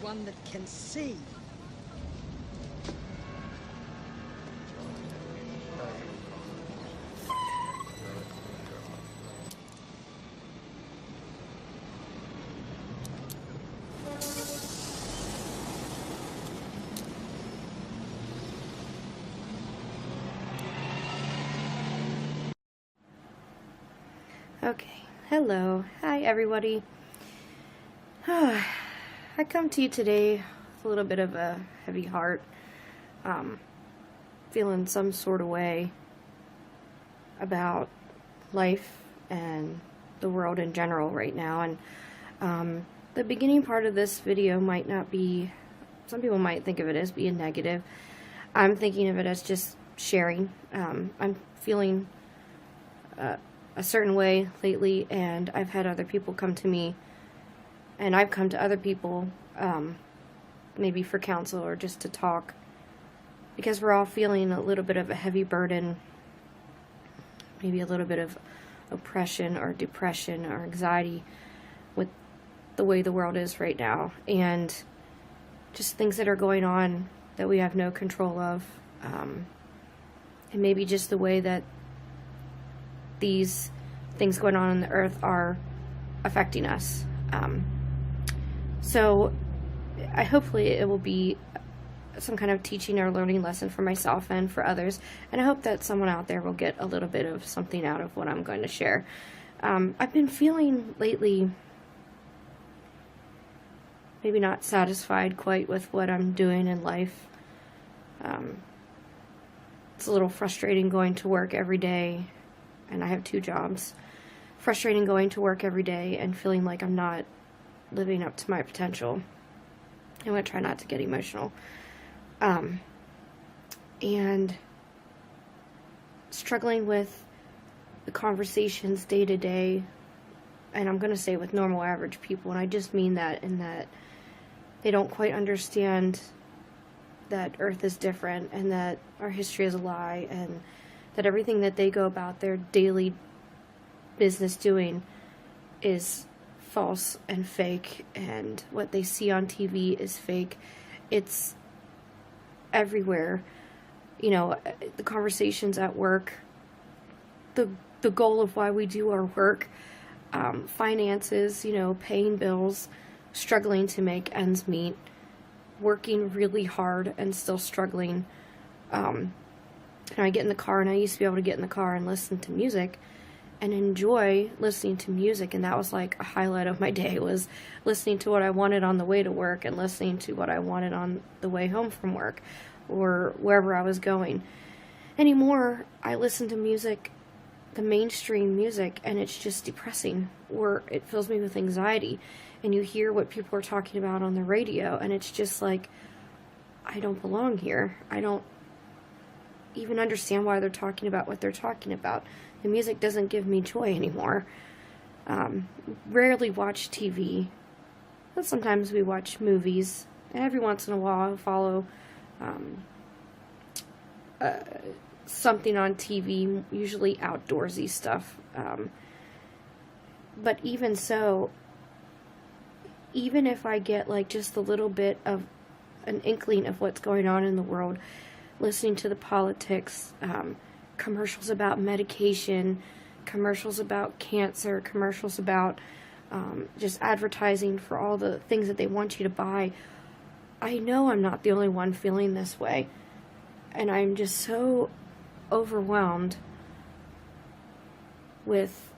one that can see. Okay, hello, hi everybody. I come to you today with a little bit of a heavy heart, feeling some sort of way about life and the world in general right now. And the beginning part of this video might not be, some people might think of it as being negative. I'm thinking of it as just sharing. I'm feeling a certain way lately, and I've had other people come to me, and I've come to other people, maybe for counsel or just to talk, because we're all feeling a little bit of a heavy burden, maybe a little bit of oppression or depression or anxiety with the way the world is right now, and just things that are going on that we have no control of, and maybe just the way that these things going on in the earth are affecting us. So hopefully it will be some kind of teaching or learning lesson for myself and for others, and I hope that someone out there will get a little bit of something out of what I'm going to share. I've been feeling lately maybe not satisfied quite with what I'm doing in life. It's a little frustrating going to work every day, and I have 2 jobs. Frustrating going to work every day and feeling like I'm not living up to my potential. I'm going to try not to get emotional. And struggling with the conversations day to day, and I'm going to say with normal average people, and I just mean that in that they don't quite understand that Earth is different, and that our history is a lie, and that everything that they go about their daily business doing is false and fake, and what they see on TV is fake. It's everywhere. You know, the conversations at work, the goal of why we do our work, finances, you know, paying bills, struggling to make ends meet, working really hard and still struggling. And I get in the car, and I used to be able to get in the car and listen to music and enjoy listening to music, and that was like a highlight of my day, was listening to what I wanted on the way to work and listening to what I wanted on the way home from work or wherever I was going. Anymore, I listen to music, the mainstream music, and it's just depressing, or it fills me with anxiety. And you hear what people are talking about on the radio, and it's just like, I don't belong here. I don't even understand why they're talking about what they're talking about. The music doesn't give me joy anymore. Rarely watch TV, but sometimes we watch movies, and every once in a while I'll follow something on TV, usually outdoorsy stuff. But even so, even if I get like just a little bit of an inkling of what's going on in the world, listening to the politics, commercials about medication, commercials about cancer, commercials about just advertising for all the things that they want you to buy, I know I'm not the only one feeling this way. And I'm just so overwhelmed with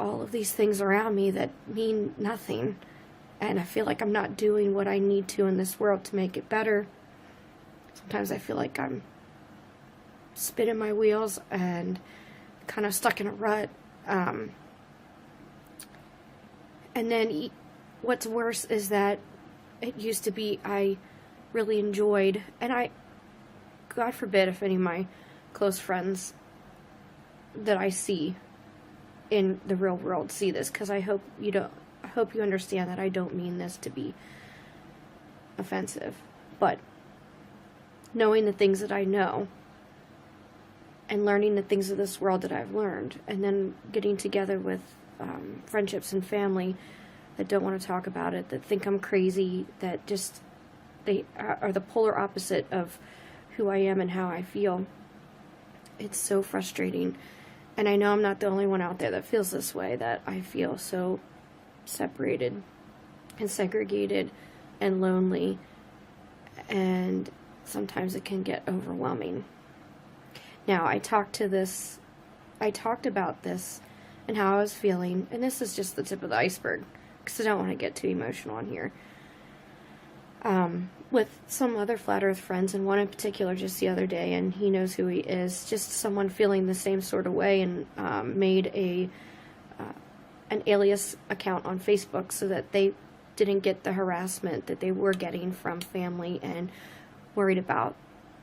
all of these things around me that mean nothing. And I feel like I'm not doing what I need to in this world to make it better. Sometimes I feel like I'm spinning my wheels and kind of stuck in a rut. And then what's worse is that it used to be I really enjoyed, and God forbid if any of my close friends that I see in the real world see this, because I hope you understand that I don't mean this to be offensive, but knowing the things that I know and learning the things of this world that I've learned, and then getting together with friendships and family that don't want to talk about it, that think I'm crazy, that just, they are the polar opposite of who I am and how I feel. It's so frustrating. And I know I'm not the only one out there that feels this way, that I feel so separated and segregated and lonely. And sometimes it can get overwhelming. Now, I talked about this and how I was feeling, and this is just the tip of the iceberg, because I don't want to get too emotional on here. With some other Flat Earth friends, and one in particular just the other day, and he knows who he is, just someone feeling the same sort of way, and made an alias account on Facebook so that they didn't get the harassment that they were getting from family and worried about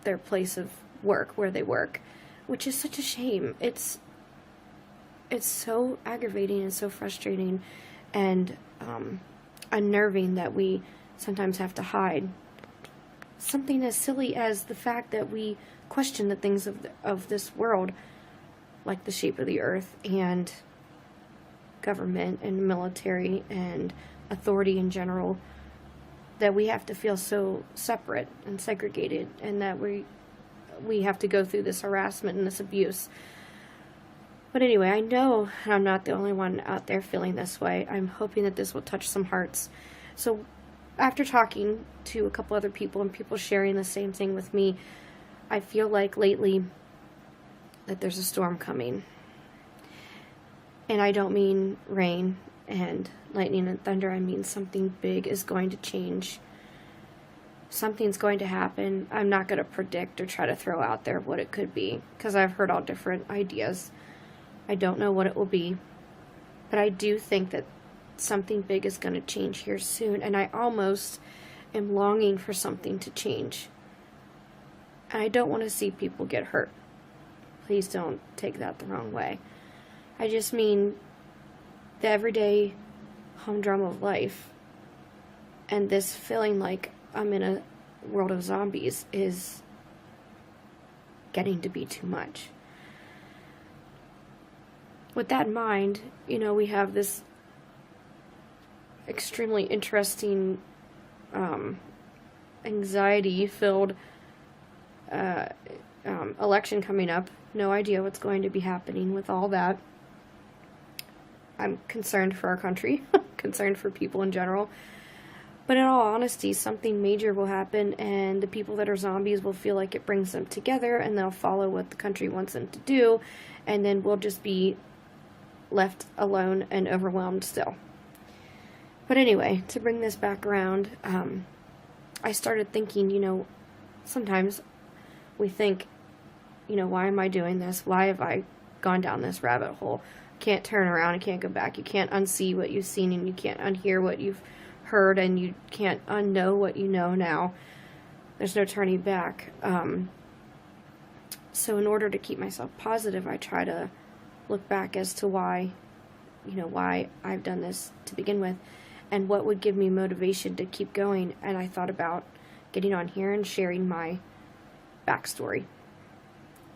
their place of work, where they work, which is such a shame. It's so aggravating and so frustrating and unnerving that we sometimes have to hide something as silly as the fact that we question the things of this world, like the shape of the earth and government and military and authority in general, that we have to feel so separate and segregated, and that we have to go through this harassment and this abuse. But anyway, I know I'm not the only one out there feeling this way. I'm hoping that this will touch some hearts. So after talking to a couple other people and people sharing the same thing with me, I feel like lately that there's a storm coming. And I don't mean rain and lightning and thunder. I mean something big is going to change. Something's going to happen. I'm not going to predict or try to throw out there what it could be, because I've heard all different ideas. I don't know what it will be, but I do think that something big is going to change here soon, and I almost am longing for something to change. And I don't want to see people get hurt. Please don't take that the wrong way. I just mean the everyday humdrum of life, and this feeling like I'm in a world of zombies is getting to be too much. With that in mind, we have this extremely interesting, anxiety-filled election coming up. No idea what's going to be happening with all that. I'm concerned for our country, concerned for people in general. But in all honesty, something major will happen, and the people that are zombies will feel like it brings them together, and they'll follow what the country wants them to do, and then we'll just be left alone and overwhelmed still. But anyway, to bring this back around, I started thinking, sometimes we think, why am I doing this? Why have I gone down this rabbit hole? Can't turn around and can't go back. You can't unsee what you've seen, and you can't unhear what you've heard, and you can't unknow what you know now. There's no turning back. So in order to keep myself positive, I try to look back as to why I've done this to begin with, and what would give me motivation to keep going. And I thought about getting on here and sharing my backstory.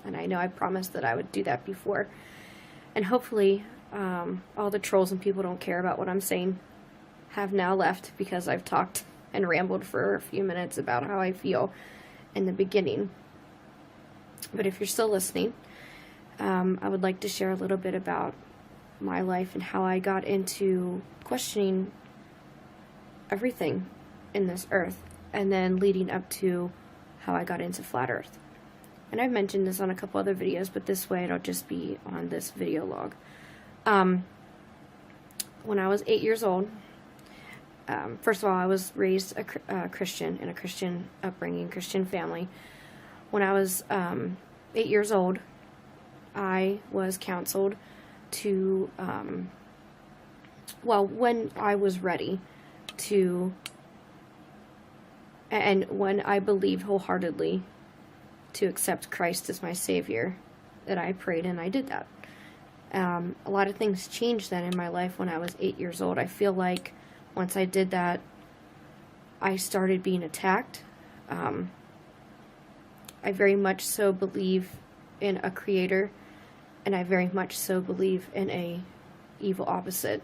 And I know I promised that I would do that before. And hopefully, all the trolls and people don't care about what I'm saying have now left, because I've talked and rambled for a few minutes about how I feel in the beginning. But if you're still listening, I would like to share a little bit about my life and how I got into questioning everything in this earth, and then leading up to how I got into Flat Earth. And I've mentioned this on a couple other videos, but this way it'll just be on this video log. When I was 8 years old, first of all, I was raised a Christian, in a Christian upbringing, Christian family. When I was 8 years old, I was counseled to, when I was ready to, and when I believed wholeheartedly to accept Christ as my Savior, that I prayed and I did that. A lot of things changed then in my life when I was 8 years old. I feel like once I did that, I started being attacked. I very much so believe in a creator, and I very much so believe in a evil opposite.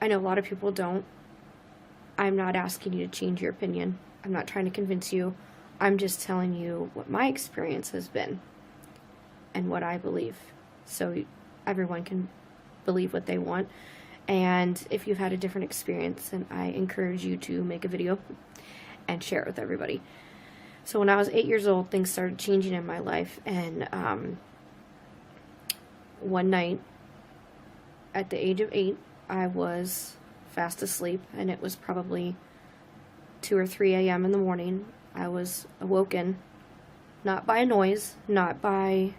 I know a lot of people don't, I'm not asking you to change your opinion. I'm not trying to convince you. I'm just telling you what my experience has been and what I believe. So everyone can believe what they want. And if you've had a different experience, then I encourage you to make a video and share it with everybody. So when I was 8 years old, things started changing in my life. And one night, at the age of 8, I was fast asleep, and it was probably 2 or 3 a.m. in the morning. I was awoken, not by a noise, not by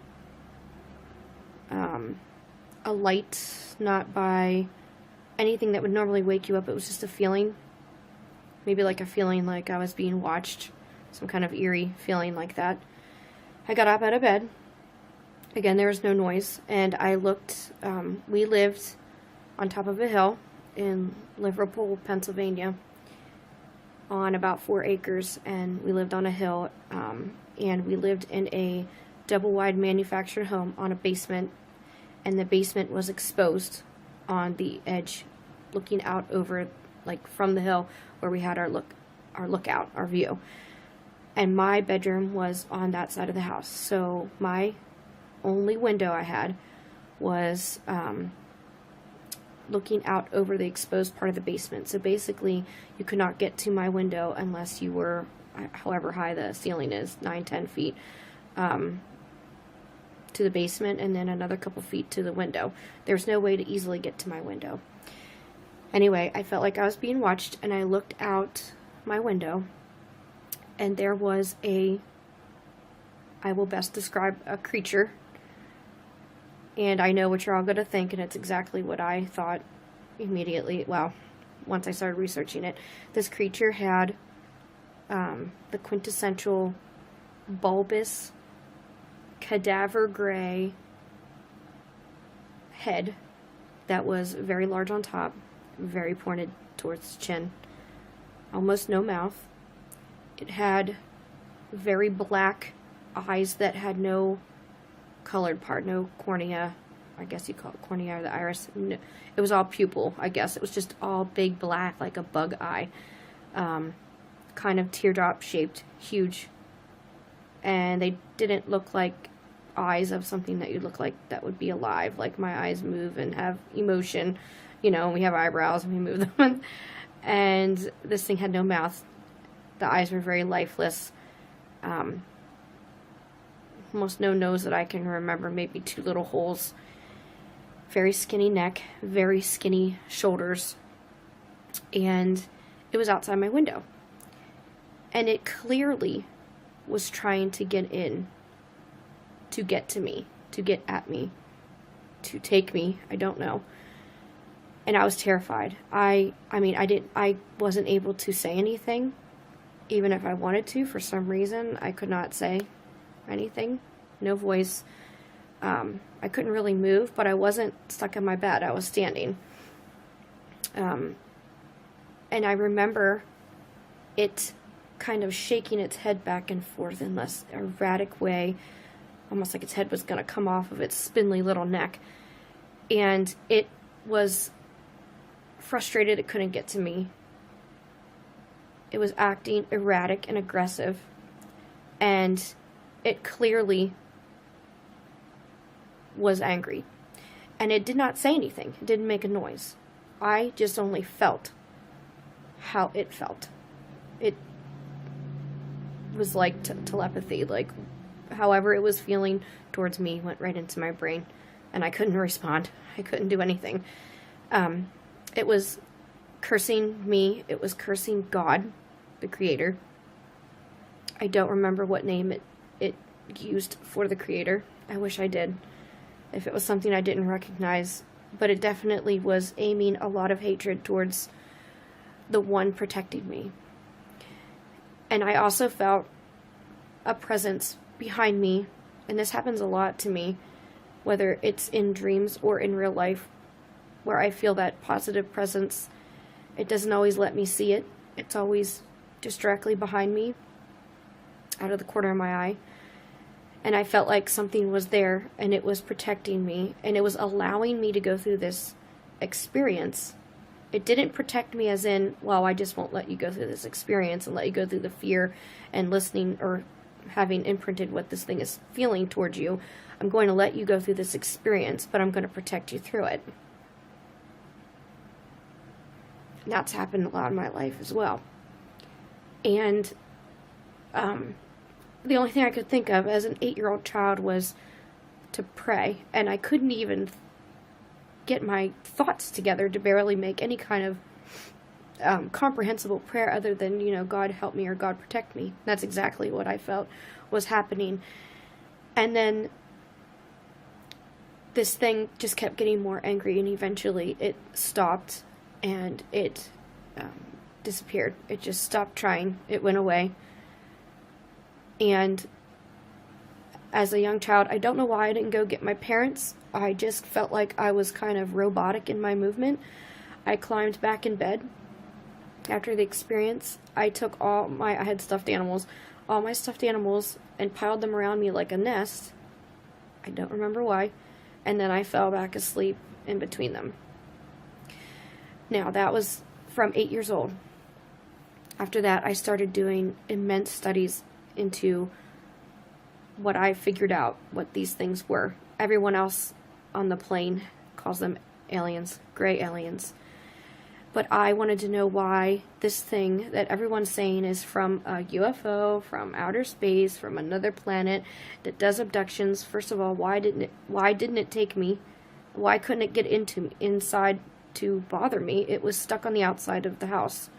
a light, not by anything that would normally wake you up. It was just a feeling, maybe like a feeling like I was being watched, some kind of eerie feeling like that. I got up out of bed. Again, there was no noise, and I looked. We lived on top of a hill in Liverpool, Pennsylvania, on about 4 acres, and we lived on a hill, and we lived in a double-wide manufactured home on a basement, and the basement was exposed on the edge, looking out over, like, from the hill where we had our lookout, our view. And my bedroom was on that side of the house, so my only window I had was looking out over the exposed part of the basement. So basically, you could not get to my window unless you were, however high the ceiling is, 9-10 feet, to the basement, and then another couple feet to the window. There's no way to easily get to my window. Anyway, I felt like I was being watched, and I looked out my window, and there was I will best describe a creature, and I know what you're all going to think, and it's exactly what I thought immediately. Well, once I started researching it, this creature had the quintessential bulbous, cadaver gray head that was very large on top, very pointed towards the chin, almost no mouth. It had very black eyes that had no colored part, no cornea. I guess you call it cornea, or the iris. No, it was all pupil, I guess. It was just all big black, like a bug eye. Kind of teardrop shaped, huge. And they didn't look like eyes of something that you'd look like that would be alive. Like my eyes move and have emotion. You know, we have eyebrows and we move them. And this thing had no mouth. The eyes were very lifeless. Almost no nose that I can remember, maybe 2 little holes. Very skinny neck, very skinny shoulders. And it was outside my window. And it clearly was trying to get in, to get to me, to get at me, to take me, I don't know. And I was terrified. I wasn't able to say anything, even if I wanted to. For some reason, I could not say anything, no voice. I couldn't really move, but I wasn't stuck in my bed. I was standing. And I remember it kind of shaking its head back and forth in this erratic way, almost like its head was going to come off of its spindly little neck. And it was frustrated it couldn't get to me. It was acting erratic and aggressive, and it clearly was angry. And it did not say anything. It didn't make a noise. I just only felt how it felt. It was like telepathy. Like, however it was feeling towards me went right into my brain, and I couldn't respond. I couldn't do anything. It was cursing me. It was cursing God, the Creator. I don't remember what name it used for the Creator. I wish I did, if it was something I didn't recognize. But it definitely was aiming a lot of hatred towards the one protecting me. And I also felt a presence behind me, and this happens a lot to me, whether it's in dreams or in real life, where I feel that positive presence. It doesn't always let me see it. It's always just directly behind me, out of the corner of my eye. And I felt like something was there, and it was protecting me, and it was allowing me to go through this experience It didn't protect me as in, well, I just won't let you go through this experience and let you go through the fear and listening or having imprinted what this thing is feeling towards you. I'm going to let you go through this experience, but I'm going to protect you through it. And that's happened a lot in my life as well. And the only thing I could think of as an 8-year-old child was to pray. And I couldn't even get my thoughts together to barely make any kind of comprehensible prayer other than, God help me or God protect me. That's exactly what I felt was happening. And then this thing just kept getting more angry, and eventually it stopped and it disappeared. It just stopped trying. It went away. And as a young child, I don't know why I didn't go get my parents. I just felt like I was kind of robotic in my movement. I climbed back in bed after the experience. I took I had stuffed animals, all my stuffed animals, and piled them around me like a nest. I don't remember why. And then I fell back asleep in between them. Now, that was from 8 years old. After that, I started doing immense studies into what I figured out, what these things were. Everyone else on the plane calls them aliens, gray aliens. But I wanted to know why this thing that everyone's saying is from a UFO, from outer space, from another planet, that does abductions. First of all, why didn't it take me? Why couldn't it get inside to bother me? It was stuck on the outside of the house,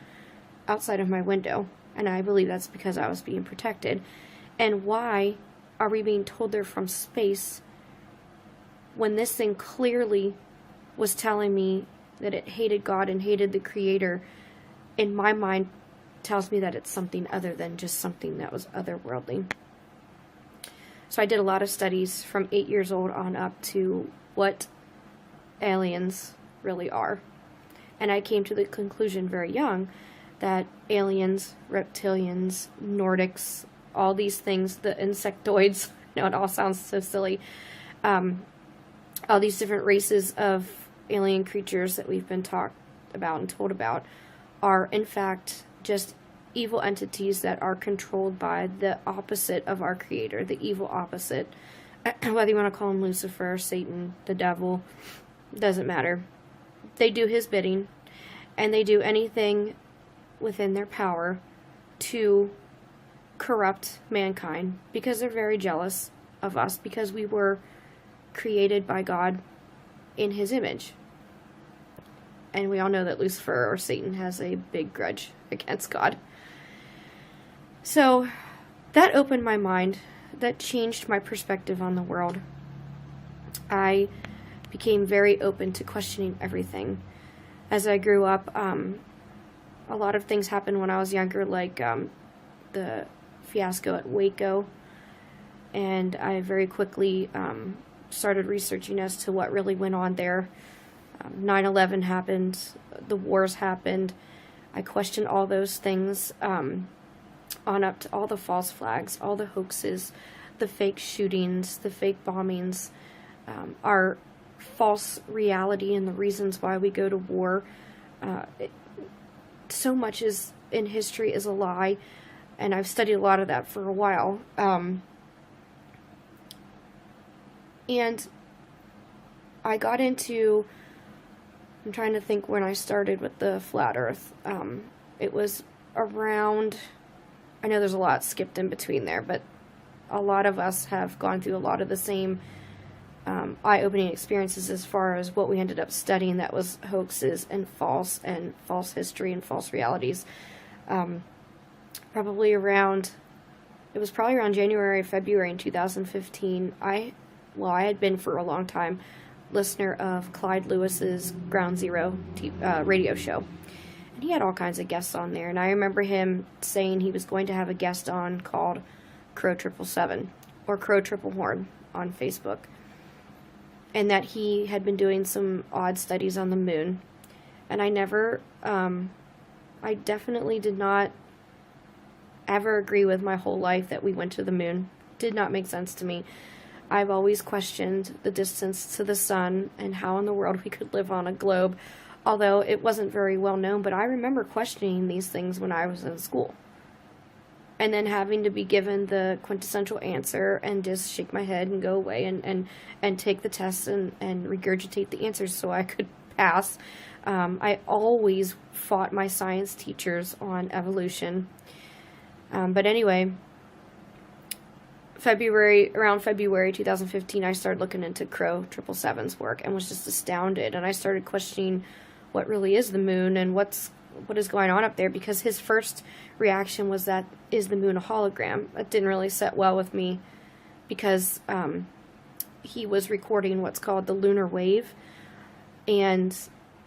outside of my window. And I believe that's because I was being protected. And why are we being told they're from space when this thing clearly was telling me that it hated God and hated the Creator? In my mind, tells me that it's something other than just something that was otherworldly. So I did a lot of studies from 8 years old on up to what aliens really are. And I came to the conclusion very young that aliens, reptilians, Nordics, all these things, the insectoids, it all sounds so silly, all these different races of alien creatures that we've been talked about and told about are in fact just evil entities that are controlled by the opposite of our Creator, the evil opposite. Whether you want to call him Lucifer, Satan, the devil, doesn't matter. They do his bidding, and they do anything within their power to corrupt mankind because they're very jealous of us, because we were created by God in his image. And we all know that Lucifer or Satan has a big grudge against God. So that opened my mind. That changed my perspective on the world. I became very open to questioning everything. As I grew up, a lot of things happened when I was younger, like the fiasco at Waco. And I very quickly started researching as to what really went on there. 9/11 happened, the wars happened. I questioned all those things, on up to all the false flags, all the hoaxes, the fake shootings, the fake bombings, our false reality and the reasons why we go to war. So much is in history is a lie, and I've studied a lot of that for a while. And I got into, I'm trying to think when I started with the flat earth. It was around, I know there's a lot skipped in between there, but a lot of us have gone through a lot of the same eye-opening experiences as far as what we ended up studying that was hoaxes and false history and false realities. It was probably around January, February in 2015. I had been for a long time listener of Clyde Lewis's Ground Zero radio show. And he had all kinds of guests on there. And I remember him saying he was going to have a guest on called Crow 777 or Crow Triple Horn on Facebook. And that he had been doing some odd studies on the moon. And I definitely did not ever agree with my whole life that we went to the moon. Did not make sense to me. I've always questioned the distance to the sun and how in the world we could live on a globe although it wasn't very well known, but I remember questioning these things when I was in school. And then having to be given the quintessential answer and just shake my head and go away and take the tests and regurgitate the answers so I could pass. I always fought my science teachers on evolution. But anyway, around February 2015, I started looking into Crow 777's work and was just astounded. And I started questioning what really is the moon and what is going on up there, because his first reaction was that, is the moon a hologram? That didn't really sit well with me, because he was recording what's called the lunar wave, and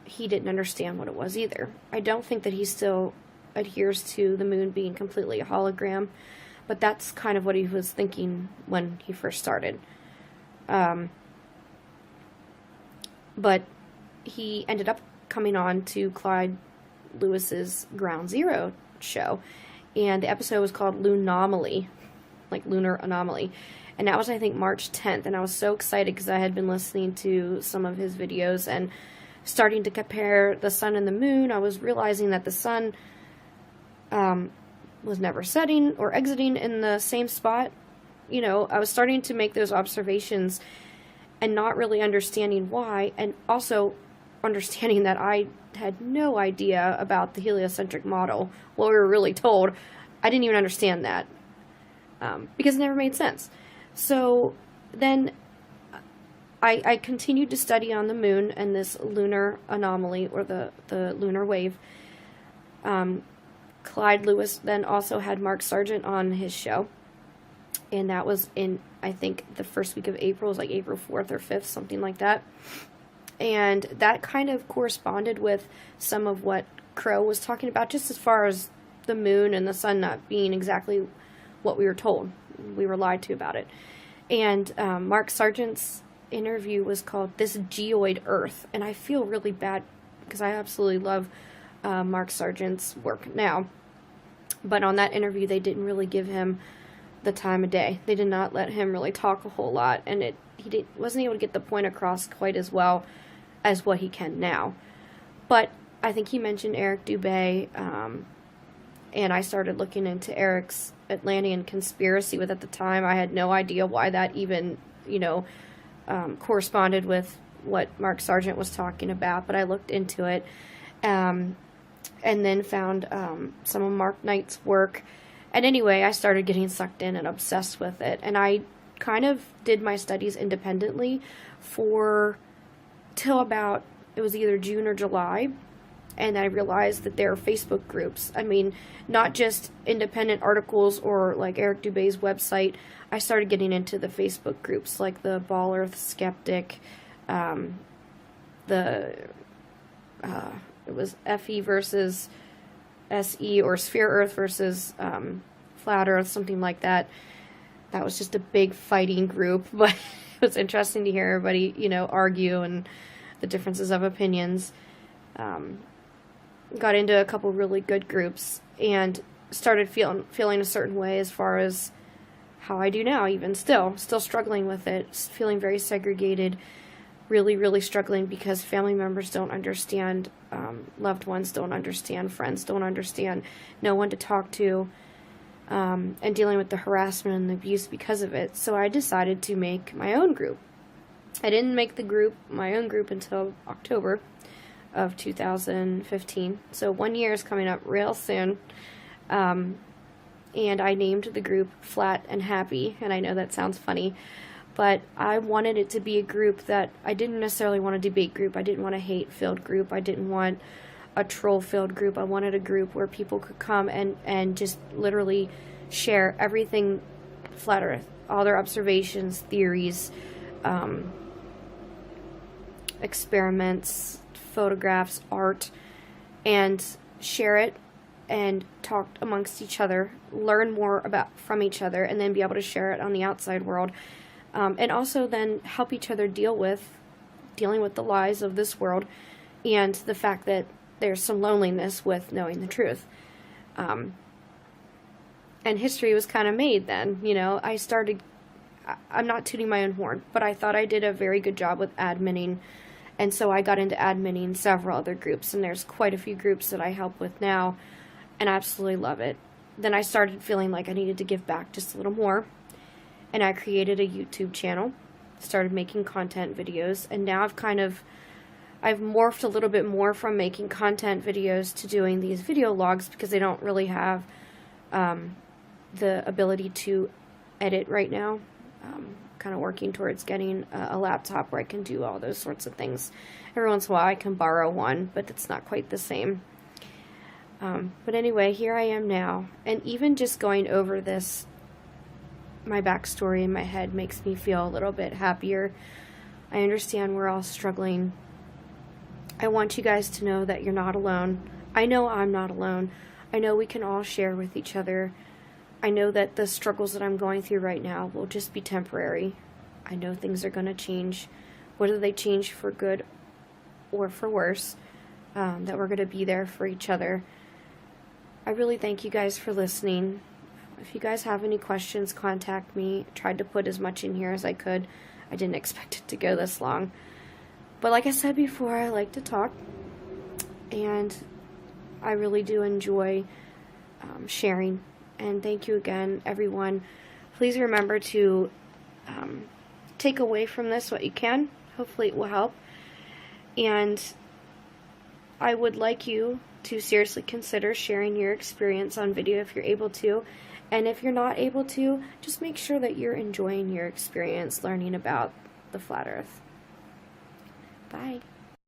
he didn't understand what it was either. I don't think that he still adheres to the moon being completely a hologram, but that's kind of what he was thinking when he first started. But he ended up coming on to Clyde Lewis's Ground Zero show, and the episode was called Lunomaly, like lunar anomaly, and that was, I think, March 10th, and I was so excited because I had been listening to some of his videos and starting to compare the sun and the moon. I was realizing that the sun was never setting or exiting in the same spot. You know, I was starting to make those observations and not really understanding why, and also understanding that I had no idea about the heliocentric model, what we were really told. I didn't even understand that, because it never made sense. So then I continued to study on the moon and this lunar anomaly, or the lunar wave. Clyde Lewis then also had Mark Sargent on his show, and that was in, I think, the first week of April. It was like April 4th or 5th, something like that. And that kind of corresponded with some of what Crow was talking about, just as far as the moon and the sun not being exactly what we were told. We were lied to about it. And Mark Sargent's interview was called This Geoid Earth. And I feel really bad because I absolutely love Mark Sargent's work now. But on that interview, they didn't really give him the time of day. They did not let him really talk a whole lot. And he wasn't able to get the point across quite as well as what he can now. But I think he mentioned Eric Dubay, and I started looking into Eric's Atlantean conspiracy. At the time, I had no idea why that even, corresponded with what Mark Sargent was talking about, but I looked into it, and then found some of Mark Knight's work. And anyway, I started getting sucked in and obsessed with it, and I kind of did my studies independently till about, it was either June or July, and I realized that there are Facebook groups. I mean, not just independent articles or like Eric Dubay's website. I started getting into the Facebook groups, like the Ball Earth Skeptic, it was FE versus SE, or Sphere Earth versus Flat Earth, something like that. That was just a big fighting group, but it was interesting to hear everybody, argue and the differences of opinions. Got into a couple really good groups and started feeling a certain way as far as how I do now, even still struggling with it, feeling very segregated, really, really struggling because family members don't understand, loved ones don't understand, friends don't understand, no one to talk to, and dealing with the harassment and the abuse because of it. So I decided to make my own group. I didn't make my own group until October of 2015. So 1 year is coming up real soon. And I named the group Flat and Happy, and I know that sounds funny, but I wanted it to be a group that I didn't necessarily want a debate group. I didn't want a hate-filled group. I didn't want a troll-filled group. I wanted a group where people could come and just literally share everything Flat Earth, all their observations, theories, experiments, photographs, art, and share it and talk amongst each other, learn more from each other, and then be able to share it on the outside world, and also then help each other dealing with the lies of this world and the fact that there's some loneliness with knowing the truth. And history was kind of made then. I'm not tooting my own horn, but I thought I did a very good job with adminning And so I got into adminning several other groups, and there's quite a few groups that I help with now, and I absolutely love it. Then I started feeling like I needed to give back just a little more, and I created a YouTube channel, started making content videos, and now I've morphed a little bit more from making content videos to doing these video logs, because I don't really have the ability to edit right now. Kind of working towards getting a laptop where I can do all those sorts of things. Every once in a while I can borrow one, but it's not quite the same. But anyway, here I am now, and even just going over this, my backstory in my head makes me feel a little bit happier. I understand we're all struggling. I want you guys to know that you're not alone. I know I'm not alone. I know we can all share with each other. I know that the struggles that I'm going through right now will just be temporary. I know things are going to change. Whether they change for good or for worse, that we're going to be there for each other. I really thank you guys for listening. If you guys have any questions, contact me. I tried to put as much in here as I could. I didn't expect it to go this long. But like I said before, I like to talk. And I really do enjoy sharing. And thank you again, everyone. Please remember to take away from this what you can. Hopefully it will help. And I would like you to seriously consider sharing your experience on video if you're able to. And if you're not able to, just make sure that you're enjoying your experience learning about the flat earth. Bye.